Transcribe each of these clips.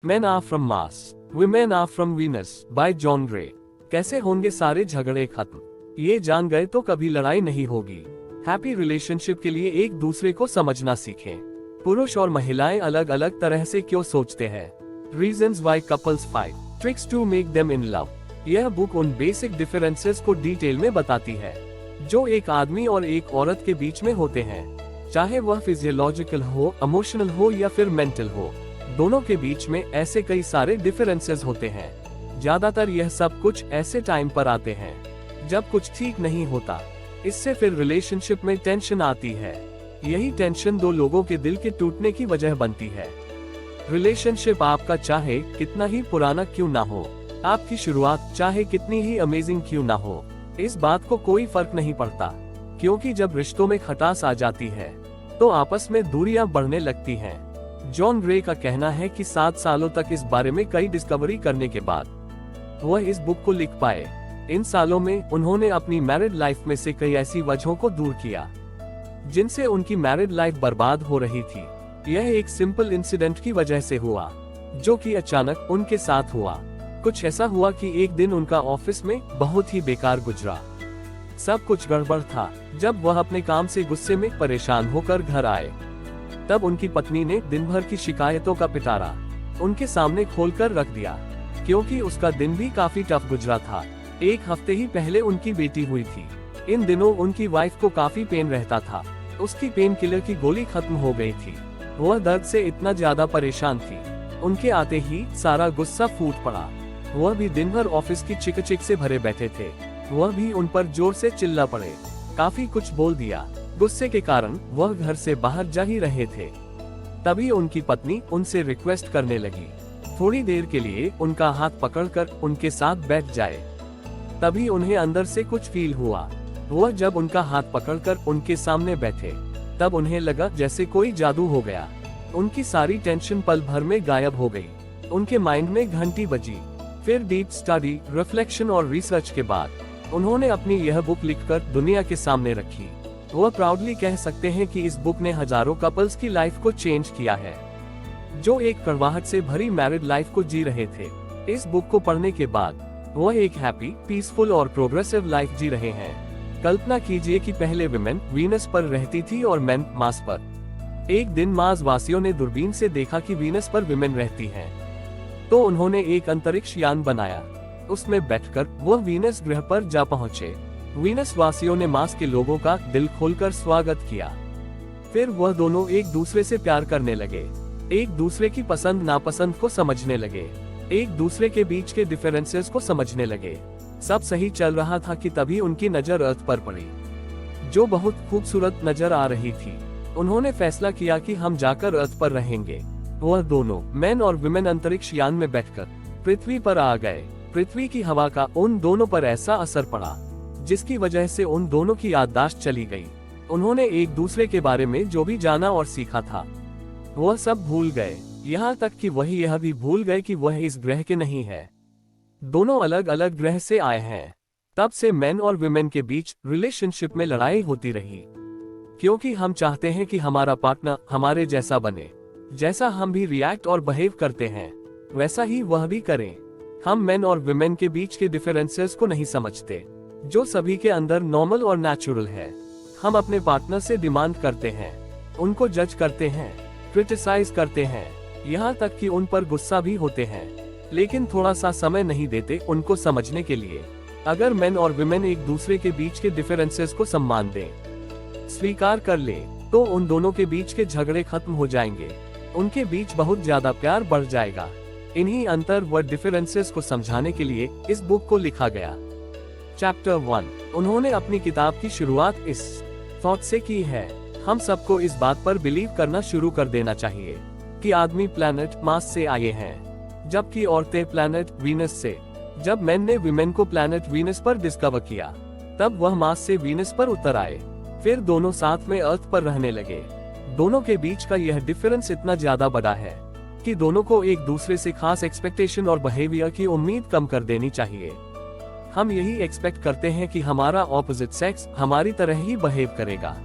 Men are from Mars, women are from Venus by John grey. कैसे होंगे सारे झगड़े खत्म, ये जान गए तो कभी लड़ाई नहीं होगी। हैप्पी रिलेशनशिप के लिए एक दूसरे को समझना सीखें। पुरुष और महिलाएं अलग अलग तरह से क्यों सोचते हैं। Reasons why couples fight, tricks to make them in love. यह बुक उन बेसिक डिफरेंसेस को डिटेल में बताती है जो एक आदमी और एक औरत के बीच में होते हैं, चाहे वह फिजियोलॉजिकल हो, इमोशनल हो या फिर मेंटल हो। दोनों के बीच में ऐसे कई सारे डिफरेंसेस होते हैं। ज्यादातर यह सब कुछ ऐसे टाइम पर आते हैं जब कुछ ठीक नहीं होता। इससे फिर रिलेशनशिप में टेंशन आती है। यही टेंशन दो लोगों के दिल के टूटने की वजह बनती है। रिलेशनशिप आपका चाहे कितना ही पुराना क्यों ना हो, आपकी शुरुआत चाहे कितनी ही अमेजिंग क्यों ना हो, इस बात को कोई फर्क नहीं पड़ता, क्योंकि जब रिश्तों में खटास आ जाती है तो आपस में दूरियां बढ़ने लगती हैं। जॉन ग्रे का कहना है कि 7 सालों तक इस बारे में कई डिस्कवरी करने के बाद वह इस बुक को लिख पाए। इन सालों में उन्होंने अपनी मैरिड लाइफ में से कई ऐसी वजहों को दूर किया जिनसे उनकी मैरिड लाइफ बर्बाद हो रही थी। यह एक सिंपल इंसिडेंट की वजह से हुआ जो कि अचानक उनके साथ हुआ। कुछ ऐसा हुआ कि एक दिन उनका ऑफिस में बहुत ही बेकार गुजरा। सब कुछ गड़बड़ था। जब वह अपने काम से गुस्से में परेशान होकर घर आए तब उनकी पत्नी ने दिन भर की शिकायतों का पिटारा उनके सामने खोलकर रख दिया, क्योंकि उसका दिन भी काफी टफ गुजरा था। एक हफ्ते ही पहले उनकी बेटी हुई थी। इन दिनों उनकी वाइफ को काफी पेन रहता था। उसकी पेन किलर की गोली खत्म हो गई थी। वह दर्द से इतना ज्यादा परेशान थी, उनके आते ही सारा गुस्सा फूट पड़ा। वह भी दिन भर ऑफिस की चिक से भरे बैठे थे। वह भी उन पर जोर से चिल्ला पड़े, काफी कुछ बोल दिया। गुस्से के कारण वह घर से बाहर जा ही रहे थे, तभी उनकी पत्नी उनसे रिक्वेस्ट करने लगी थोड़ी देर के लिए उनका हाथ पकड़कर उनके साथ बैठ जाए। तभी उन्हें अंदर से कुछ फील हुआ। वह जब उनका हाथ पकड़कर उनके सामने बैठे तब उन्हें लगा जैसे कोई जादू हो गया। उनकी सारी टेंशन पल भर में गायब हो गई। उनके माइंड में घंटी बजी। फिर डीप स्टडी, रिफ्लेक्शन और रिसर्च के बाद उन्होंने अपनी यह बुक लिखकर दुनिया के सामने रखी। वह प्राउडली कह सकते हैं कि इस बुक ने हजारों कपल्स की लाइफ को चेंज किया है जो एक कड़वाहट से भरी मैरिड लाइफ को जी रहे थे। इस बुक को पढ़ने के बाद वह एक हैप्पी, पीसफुल और प्रोग्रेसिव लाइफ जी रहे हैं। कल्पना कीजिए कि पहले विमेन वीनस पर रहती थी और मेन मार्स पर। एक दिन मार्स वासियों ने दूरबीन से देखा कि वीनस पर विमेन रहती हैं, तो उन्होंने एक अंतरिक्ष यान बनाया। उसमें बैठकर वह वीनस ग्रह पर जा पहुंचे। वीनस वासियों ने मार्स के लोगों का दिल खोलकर स्वागत किया। फिर वह दोनों एक दूसरे से प्यार करने लगे, एक दूसरे की पसंद नापसंद को समझने लगे, एक दूसरे के बीच के डिफरेंसेस को समझने लगे। सब सही चल रहा था कि तभी उनकी नजर अर्थ पर पड़ी, जो बहुत खूबसूरत नजर आ रही थी। उन्होंने फैसला किया कि हम जाकर अर्थ पर रहेंगे। वह दोनों मैन और विमेन अंतरिक्ष यान में बैठकर पृथ्वी पर आ गए। पृथ्वी की हवा का उन दोनों पर ऐसा असर पड़ा जिसकी वजह से उन दोनों की याददाश्त चली गई। उन्होंने एक दूसरे के बारे में जो भी जाना और सीखा था वह सब भूल गए, यहाँ तक कि वह यह भी भूल गए कि वह इस ग्रह के नहीं है। दोनों अलग अलग ग्रह से आए हैं। तब से मेन और विमेन के बीच रिलेशनशिप में लड़ाई होती रही, क्योंकि हम चाहते हैं कि हमारा पार्टनर हमारे जैसा बने। जैसा हम भी रिएक्ट और बिहेव करते हैं वैसा ही वह भी करें। हम मेन और विमेन के बीच के डिफरेंसेस को नहीं समझते, जो सभी के अंदर नॉर्मल और नेचुरल है। हम अपने पार्टनर से डिमांड करते हैं, उनको जज करते हैं, क्रिटिसाइज करते हैं, यहाँ तक कि उन पर गुस्सा भी होते हैं, लेकिन थोड़ा सा समय नहीं देते उनको समझने के लिए। अगर मेन और विमेन एक दूसरे के बीच के डिफरेंसेस को सम्मान दें, स्वीकार कर ले, तो उन दोनों के बीच के झगड़े खत्म हो जाएंगे। उनके बीच बहुत ज्यादा प्यार बढ़ जाएगा। इन्हीं अंतर व डिफरेंसेस को समझाने के लिए इस बुक को लिखा गया। चैप्टर 1। उन्होंने अपनी किताब की शुरुआत इस थॉट से की है, हम सबको इस बात पर बिलीव करना शुरू कर देना चाहिए कि आदमी प्लैनेट मार्स से आए हैं, जबकि औरतें प्लैनेट वीनस से। जब मैन ने विमेन को प्लैनेट वीनस पर डिस्कवर किया तब वह मार्स से वीनस पर उतर आए। फिर दोनों साथ में अर्थ पर रहने लगे। दोनों के बीच का यह डिफरेंस इतना ज्यादा बड़ा है कि दोनों को एक दूसरे से खास एक्सपेक्टेशन और बिहेवियर की उम्मीद कम कर देनी चाहिए। हम यही एक्सपेक्ट करते हैं कि हमारा ऑपोजिट सेक्स हमारी तरह ही बिहेव करेगा,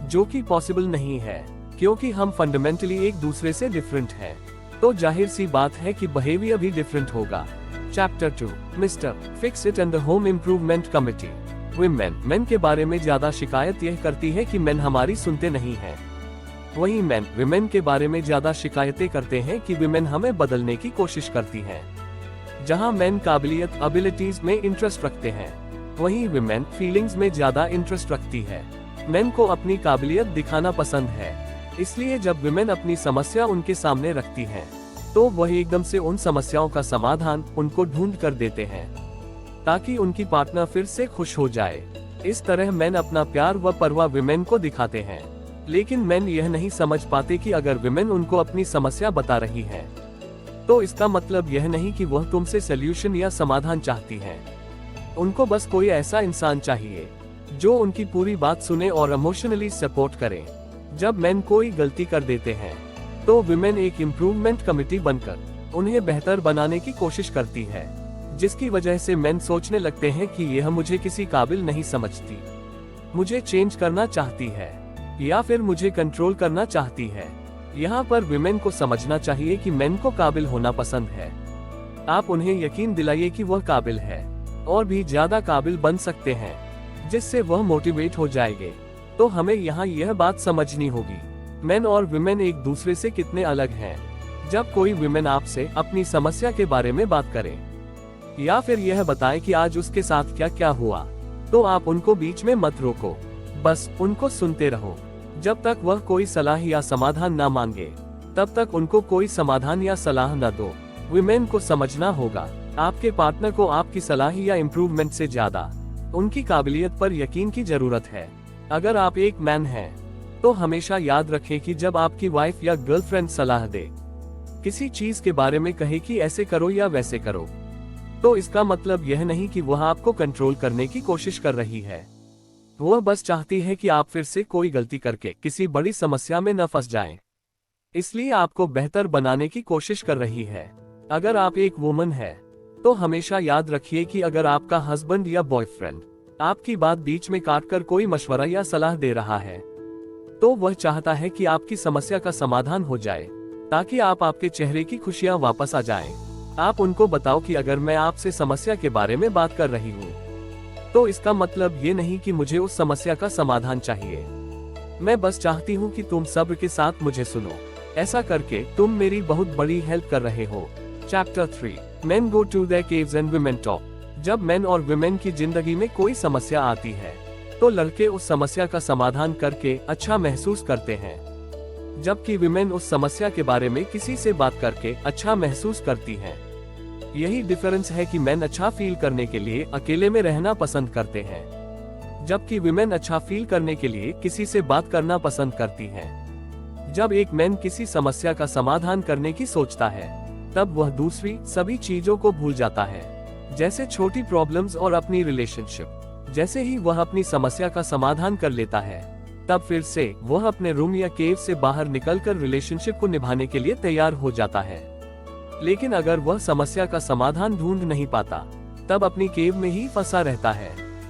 जो कि पॉसिबल नहीं है, क्योंकि हम फंडामेंटली एक दूसरे से डिफरेंट हैं। तो जाहिर सी बात है कि बिहेवियर भी डिफरेंट होगा। Chapter 2, mister fix it and the home improvement committee. Main के बारे में ज्यादा शिकायत यह करती है कि मेन हमारी सुनते नहीं हैं। वहीं मैन विमेन के बारे में ज्यादा शिकायतें करते हैं कि विमेन हमें बदलने की कोशिश करती हैं। जहां मैन काबिलियत एबिलिटीज में इंटरेस्ट रखते हैं, वहीं विमेन फीलिंग्स में ज्यादा इंटरेस्ट रखती है। मैन को अपनी काबिलियत दिखाना पसंद है, इसलिए जब विमेन अपनी समस्या उनके सामने रखती हैं, तो वह एकदम से उन समस्याओं का समाधान उनको ढूंढ कर देते हैं, ताकि उनकी पार्टनर फिर से खुश हो जाए। इस तरह मैन अपना प्यार व परवाह विमेन को दिखाते हैं। लेकिन मैन यह नहीं समझ पाते कि अगर विमेन उनको अपनी समस्या बता रही है, तो इसका मतलब यह नहीं कि वह तुमसे सल्यूशन या समाधान चाहती है। उनको बस कोई ऐसा इंसान चाहिए जो उनकी पूरी बात सुने और इमोशनली सपोर्ट करे। जब मैन कोई गलती कर देते हैं, तो विमेन एक इम्प्रूवमेंट कमिटी बनकर उन्हें बेहतर बनाने की कोशिश करती है, जिसकी वजह से मैन सोचने लगते हैं कि यह मुझे किसी काबिल नहीं समझती, मुझे चेंज करना चाहती है या फिर मुझे कंट्रोल करना चाहती है। यहाँ पर विमेन को समझना चाहिए कि मैन को काबिल होना पसंद है। आप उन्हें यकीन दिलाइए कि वह काबिल है और भी ज्यादा काबिल बन सकते हैं, जिससे वह मोटिवेट हो जाएंगे। तो हमें यहाँ यह बात समझनी होगी, मैन और विमेन एक दूसरे से कितने अलग हैं। जब कोई विमेन आपसे अपनी समस्या के बारे में बात करे या फिर यह बताए कि आज उसके साथ क्या क्या हुआ, तो आप उनको बीच में मत रोको, बस उनको सुनते रहो। जब तक वह कोई सलाह या समाधान ना मांगे, तब तक उनको कोई समाधान या सलाह न दो। विमेन को समझना होगा, आपके पार्टनर को आपकी सलाह या इम्प्रूवमेंट से ज्यादा उनकी काबिलियत पर यकीन की जरूरत है। अगर आप एक मैन हैं, तो हमेशा याद रखें कि जब आपकी वाइफ या गर्लफ्रेंड सलाह दे, किसी चीज के बारे में कहे कि ऐसे करो या वैसे करो, तो इसका मतलब यह नहीं कि वह आपको कंट्रोल करने की कोशिश कर रही है। वह बस चाहती है कि आप फिर से कोई गलती करके किसी बड़ी समस्या में न फंस जाएं। इसलिए आपको बेहतर बनाने की कोशिश कर रही है। अगर आप एक वुमन है, तो हमेशा याद रखिए कि अगर आपका हस्बैंड या बॉयफ्रेंड आपकी बात बीच में काटकर कोई मशवरा या सलाह दे रहा है, तो वह चाहता है कि आपकी समस्या का समाधान हो जाए, ताकि आपके चेहरे की खुशियां वापस आ जाएं। आप उनको बताओ कि अगर मैं आपसे समस्या के बारे में बात कर रही हूँ, तो इसका मतलब ये नहीं कि मुझे उस समस्या का समाधान चाहिए। मैं बस चाहती हूँ कि तुम सब्र के साथ मुझे सुनो। ऐसा करके तुम मेरी बहुत बड़ी हेल्प कर रहे हो। Chapter 3, men go to their caves and women talk. जब मेन और वुमेन की जिंदगी में कोई समस्या आती है, तो लड़के उस समस्या का समाधान करके अच्छा महसूस करते हैं, जबकि वुमेन उस समस्या के बारे में किसी से बात करके अच्छा महसूस करती हैं। यही डिफरेंस है कि मैन अच्छा फील करने के लिए अकेले में रहना पसंद करते हैं, जबकि विमेन अच्छा फील करने के लिए किसी से बात करना पसंद करती हैं। जब एक मैन किसी समस्या का समाधान करने की सोचता है, तब वह दूसरी सभी चीजों को भूल जाता है, जैसे छोटी प्रॉब्लम्स और अपनी रिलेशनशिप। जैसे ही वह अपनी समस्या का समाधान कर लेता है, तब फिर से वह अपने रूम या केव से बाहर निकलकर रिलेशनशिप को निभाने के लिए तैयार हो जाता है। लेकिन अगर वह समस्या का समाधान ढूंढ नहीं पाता, तब अपनी केव में ही फंसा रहता है।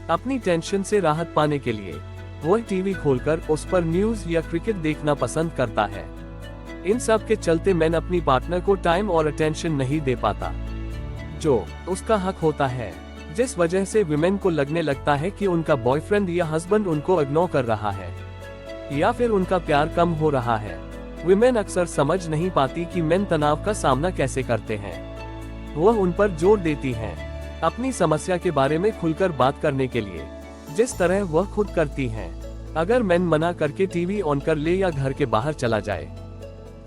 अपनी टेंशन से राहत पाने के लिए वह टीवी खोलकर उस पर न्यूज या क्रिकेट देखना पसंद करता है। इन सब के चलते मैन अपनी पार्टनर को टाइम और अटेंशन नहीं दे पाता, जो उसका हक होता है, जिस वजह से विमेन को लगने लगता है कि उनका बॉयफ्रेंड या हस्बैंड उनको इग्नोर कर रहा है या फिर उनका प्यार कम हो रहा है। विमेन अक्सर समझ नहीं पाती कि मेन तनाव का सामना कैसे करते हैं। वह उन पर जोर देती हैं, अपनी समस्या के बारे में खुलकर बात करने के लिए, जिस तरह वह खुद करती हैं। अगर मेन मना करके टीवी ऑन कर ले या घर के बाहर चला जाए,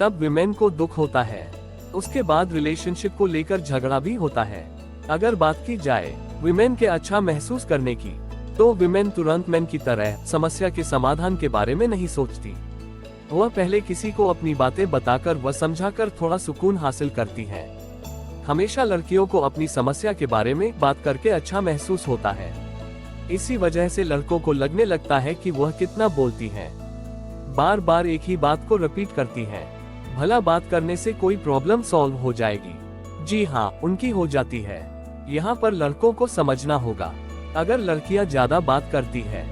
तब विमेन को दुख होता है। उसके बाद रिलेशनशिप को लेकर झगड़ा भी होता है। अगर बात की जाए विमेन के अच्छा महसूस करने की, तो विमेन तुरंत मेन की तरह समस्या के समाधान के बारे में नहीं सोचती। वह पहले किसी को अपनी बातें बताकर व समझाकर थोड़ा सुकून हासिल करती है। हमेशा लड़कियों को अपनी समस्या के बारे में बात करके अच्छा महसूस होता है। इसी वजह से लड़कों को लगने लगता है कि वह कितना बोलती हैं, बार बार एक ही बात को रिपीट करती हैं। भला बात करने से कोई प्रॉब्लम सॉल्व हो जाएगी? जी हाँ, उनकी हो जाती है। यहाँ पर लड़कों को समझना होगा, अगर लड़कियाँ ज्यादा बात करती है,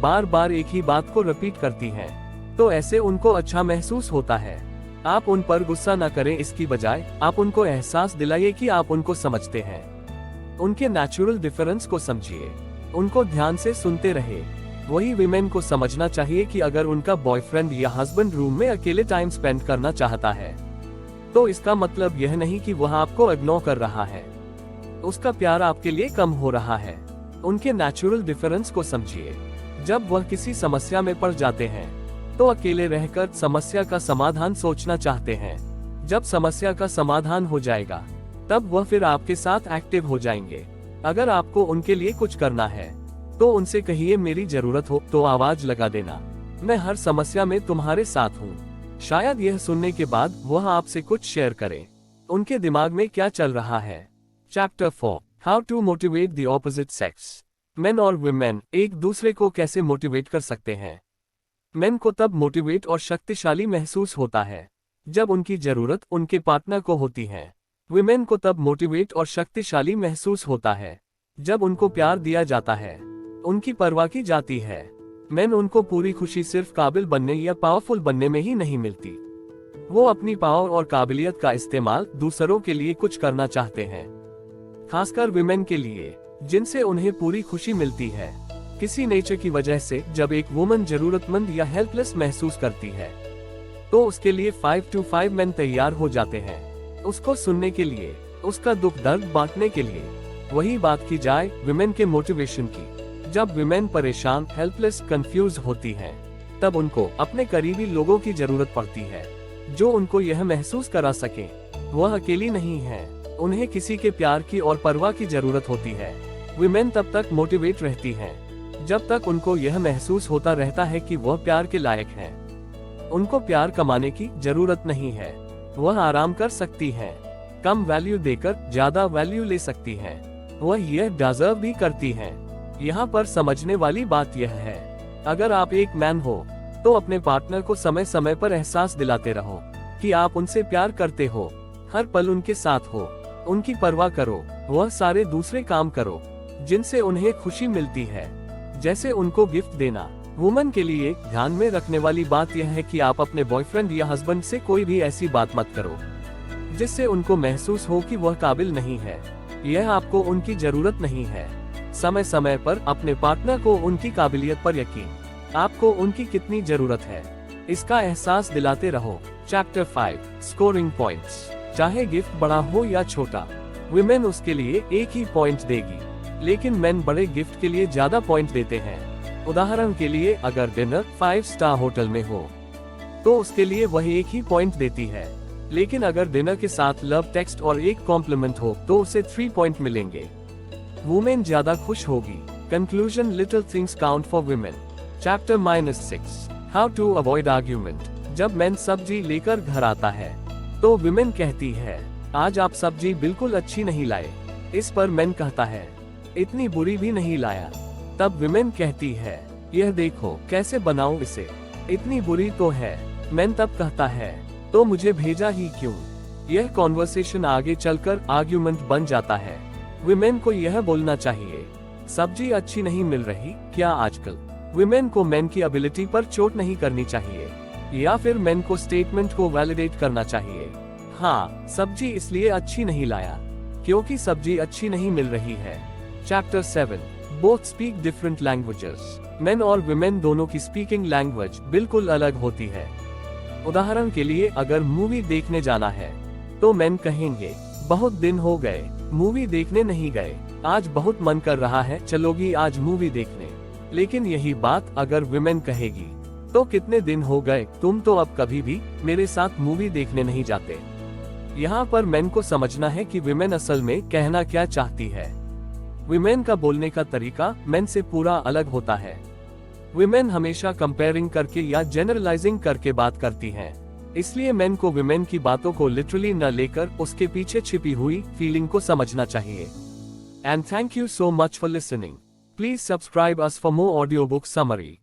बार बार एक ही बात को रिपीट करती हैं, तो ऐसे उनको अच्छा महसूस होता है। आप उन पर गुस्सा न करें, इसकी बजाय आप उनको एहसास दिलाइए कि आप उनको समझते हैं। उनके नेचुरल डिफरेंस को समझिए, उनको ध्यान से सुनते रहे। वही विमेन को समझना चाहिए कि अगर उनका बॉयफ्रेंड या हस्बैंड रूम में अकेले टाइम स्पेंड करना चाहता है, तो इसका मतलब यह नहीं कि वह आपको इग्नोर कर रहा है, उसका प्यार आपके लिए कम हो रहा है। उनके नेचुरल डिफरेंस को समझिए। जब वह किसी समस्या में पड़ जाते हैं, तो अकेले रहकर समस्या का समाधान सोचना चाहते हैं। जब समस्या का समाधान हो जाएगा, तब वह फिर आपके साथ एक्टिव हो जाएंगे। अगर आपको उनके लिए कुछ करना है, तो उनसे कहिए, मेरी जरूरत हो तो आवाज लगा देना, मैं हर समस्या में तुम्हारे साथ हूँ। शायद यह सुनने के बाद वह आपसे कुछ शेयर करें, उनके दिमाग में क्या चल रहा है। Chapter 4, how to motivate the opposite sex. Men और वुमेन एक दूसरे को कैसे मोटिवेट कर सकते हैं। मेन को तब मोटिवेट और शक्तिशाली महसूस होता है जब उनकी जरूरत उनके पार्टनर को होती है। वुमेन को तब मोटिवेट और शक्तिशाली महसूस होता है जब उनको प्यार दिया जाता है, उनकी परवाह की जाती है। मेन उनको पूरी खुशी सिर्फ काबिल बनने या पावरफुल बनने में ही नहीं मिलती। वो अपनी पावर और काबिलियत का इस्तेमाल दूसरों के लिए कुछ करना चाहते हैं, खासकर वुमेन के लिए, जिनसे उन्हें पूरी खुशी मिलती है। किसी नेचर की वजह से जब एक वुमन जरूरतमंद या हेल्पलेस महसूस करती है, तो उसके लिए 5 to 5 मेन तैयार हो जाते हैं, उसको सुनने के लिए, उसका दुख दर्द बांटने के लिए। वही बात की जाए वुमेन के मोटिवेशन की। जब वुमेन परेशान, हेल्पलेस, कंफ्यूज होती हैं, तब उनको अपने करीबी लोगों की जरूरत पड़ती है, जो उनको यह महसूस करा सके वह अकेली नहीं है। उन्हें किसी के प्यार की और परवाह की जरूरत होती है। वुमेन तब तक मोटिवेट रहती हैं जब तक उनको यह महसूस होता रहता है कि वह प्यार के लायक हैं। उनको प्यार कमाने की जरूरत नहीं है, वह आराम कर सकती हैं, कम वैल्यू देकर ज्यादा वैल्यू ले सकती हैं, वह यह डिजर्व भी करती हैं। यहाँ पर समझने वाली बात यह है, अगर आप एक मैन हो, तो अपने पार्टनर को समय समय पर एहसास दिलाते रहो कि आप उनसे प्यार करते हो, हर पल उनके साथ हो, उनकी परवाह करो, वह सारे दूसरे काम करो जिनसे उन्हें खुशी मिलती है, जैसे उनको गिफ्ट देना। वुमन के लिए ध्यान में रखने वाली बात यह है कि आप अपने बॉयफ्रेंड या हस्बैंड से कोई भी ऐसी बात मत करो जिससे उनको महसूस हो कि वह काबिल नहीं है। यह आपको उनकी जरूरत नहीं है। समय समय पर अपने पार्टनर को उनकी काबिलियत पर यकीन, आपको उनकी कितनी जरूरत है, इसका एहसास दिलाते रहो। Chapter 5, scoring points. चाहे गिफ्ट बड़ा हो या छोटा, वुमेन उसके लिए एक ही पॉइंट देगी, लेकिन मेन बड़े गिफ्ट के लिए ज्यादा पॉइंट देते हैं। उदाहरण के लिए, अगर डिनर 5 स्टार होटल में हो, तो उसके लिए वह एक ही पॉइंट देती है, लेकिन अगर डिनर के साथ लव टेक्स्ट और एक कॉम्प्लीमेंट हो, तो उसे 3 पॉइंट मिलेंगे। वुमेन ज्यादा खुश होगी। Conclusion, little things count for women. Chapter -6, how to avoid argument. जब मेन सब्जी लेकर घर आता है, तो वुमेन कहती है, आज आप सब्जी बिल्कुल अच्छी नहीं लाए। इस पर मेन कहता है, इतनी बुरी भी नहीं लाया। तब वुमेन कहती है, यह देखो कैसे बनाऊं इसे, इतनी बुरी तो है। मेन तब कहता है, तो मुझे भेजा ही क्यों। यह कॉन्वर्सेशन आगे चलकर आर्ग्यूमेंट बन जाता है। वुमेन को यह बोलना चाहिए, सब्जी अच्छी नहीं मिल रही क्या आजकल। वुमेन को मेन की एबिलिटी पर चोट नहीं करनी चाहिए, या फिर मेन को स्टेटमेंट को वैलिडेट करना चाहिए। हाँ, सब्जी इसलिए अच्छी नहीं लाया क्योंकि सब्जी अच्छी नहीं मिल रही है। Chapter 7, both speak different languages. Main और वुमेन दोनों की स्पीकिंग लैंग्वेज बिल्कुल अलग होती है। उदाहरण के लिए, अगर मूवी देखने जाना है, तो मेन कहेंगे, बहुत दिन हो गए मूवी देखने नहीं गए, आज बहुत मन कर रहा है, चलोगी आज मूवी देखने। लेकिन यही बात अगर वुमेन कहेगी, तो कितने दिन हो गए, तुम तो अब कभी भी मेरे साथ मूवी देखने नहीं जाते। यहाँ पर मेन को समझना है कि वुमेन असल में कहना क्या चाहती है। वुमेन का बोलने का तरीका मेन से पूरा अलग होता है। वुमेन हमेशा कंपेयरिंग करके या जनरलाइजिंग करके बात करती हैं। इसलिए मेन को वुमेन की बातों को लिटरली न लेकर उसके पीछे छिपी हुई फीलिंग को समझना चाहिए। And thank you so much for listening. Please subscribe us for more audio book summary.